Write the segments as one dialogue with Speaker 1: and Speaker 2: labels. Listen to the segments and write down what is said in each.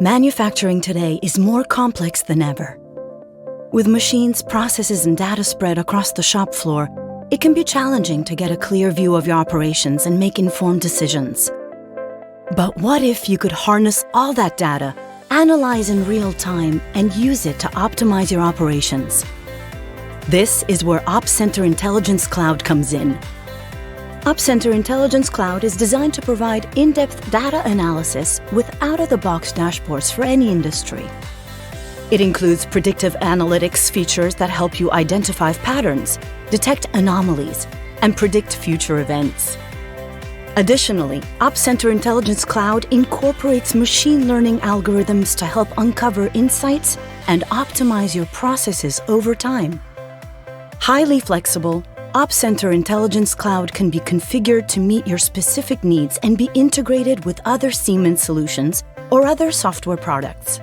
Speaker 1: Manufacturing today is more complex than ever. With machines, processes, and data spread across the shop floor, it can be challenging to get a clear view of your operations and make informed decisions. But what if you could harness all that data, analyze in real time, and use it to optimize your operations? This is where Opcenter Intelligence Cloud comes in. Opcenter Intelligence Cloud is designed to provide in-depth data analysis with out-of-the-box dashboards for any industry. It includes predictive analytics features that help you identify patterns, detect anomalies, and predict future events. Additionally, Opcenter Intelligence Cloud incorporates machine learning algorithms to help uncover insights and optimize your processes over time. Highly flexible, Opcenter Intelligence Cloud can be configured to meet your specific needs and be integrated with other Siemens solutions or other software products.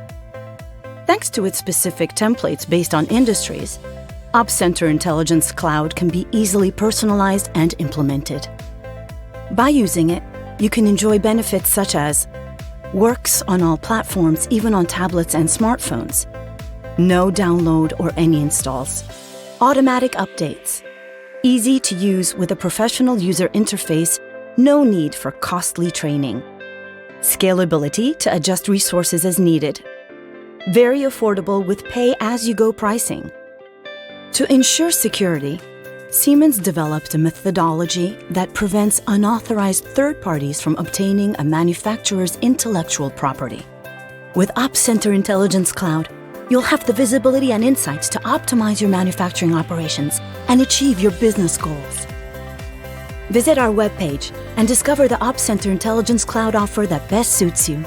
Speaker 1: Thanks to its specific templates based on industries, Opcenter Intelligence Cloud can be easily personalized and implemented. By using it, you can enjoy benefits such as works on all platforms, even on tablets and smartphones, no download or any installs, automatic updates, easy to use with a professional user interface, no need for costly training, scalability to adjust resources as needed, very affordable with pay-as-you-go pricing. To ensure security, Siemens developed a methodology that prevents unauthorized third parties from obtaining a manufacturer's intellectual property. With Opcenter Intelligence Cloud, you'll have the visibility and insights to optimize your manufacturing operations and achieve your business goals. Visit our webpage and discover the Opcenter Intelligence Cloud offer that best suits you.